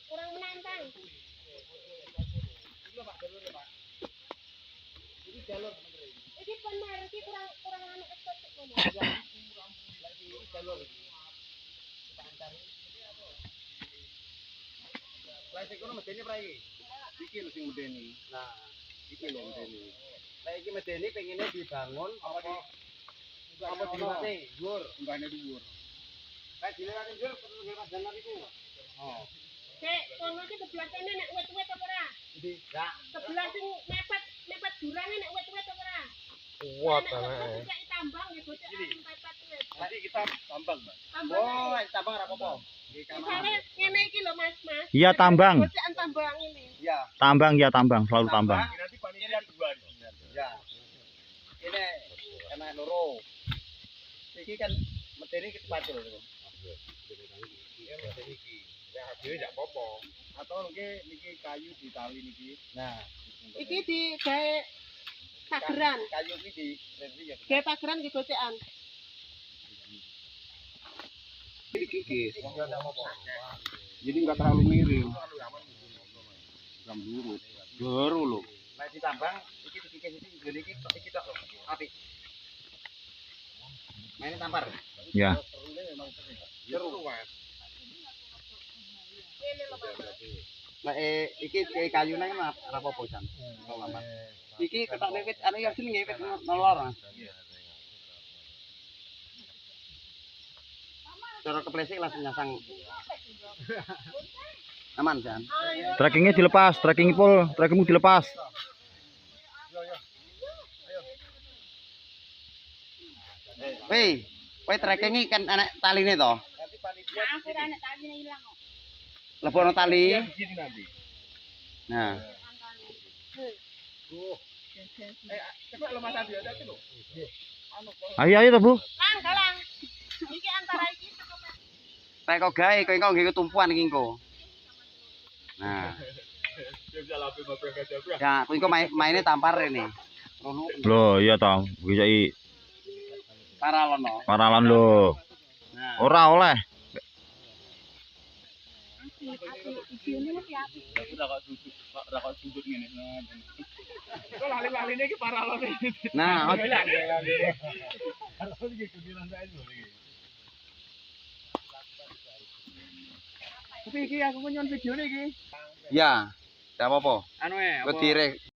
Kurang menantang. Ini benar, ini kurang anu estetik ngono. Plastik kono medeni pra iki. Iki lho sing medeni. Nah, iki lho medeni. Lah iki medeni pengine dibangun apa dimate? Dhuwur, enggane dhuwur. Kae dilewati dhuwur perlu ngepas jalan iku. Oh. Sik, kono iki sebelah kene nek wit-wit apa ora? Ndi? Enggak. Sebelah sing mepet jurang nek wit-wit apa ora? Kuat anake. Nek tambang nggih bocah mepet wit. Tadi kita tambang, Mas. Tambang. Oh, tambang ora apa-apa. Misalnya ngene iki lho Mas. Iya tambang. Bocakan tambang ini. Iya. Tambang ya tambang, selalu tambang. Nanti panitia dua nih. Ya. Ini kena loro. Iki kan medeni kita pacul itu. Iya, medeni iki. Ya hasilnya enggak apa-apa. Atau niki kayu ditali niki. Nah, Iki digawe pageran. kayu iki di review ya. Gawe pageran nggih bocakan. Jadi nggak terlalu miring. Jam lurus. Baru loh. Nah ditambang, iki dikikis iki tok apik. Maine tampar. Ya. Seru, Mas. Nah, iki kayune ora apa-apa jan. Iki ketok wit anu ya jenenge wit nolor. Cara keplesik langsung nyasang. Aman jan. Trackingnya dilepas, trackingmu dilepas. Wei, kowe tracking kan anak taline to? Aku ora nek taline ilang kok. Lebono tali. Nah. Coba lo Mas Adi ada lho. Ayo to, Bu. Lang, galang. Iki antara iki Nek kok gawe kowe engko nggo tumpuan iki engko. Nah. Ya, kowe engko maine tampar rene. Loh, iya toh. Bisa Paralono. paralan lho. Nah. Ora oleh. Isinya masih apik. Ora kok sudut ngene. Kok lali-laline iki paralon iki. Nah, Tapi iki aku nyon video iki. ya, enggak apa-apa. Anu e, Kok direk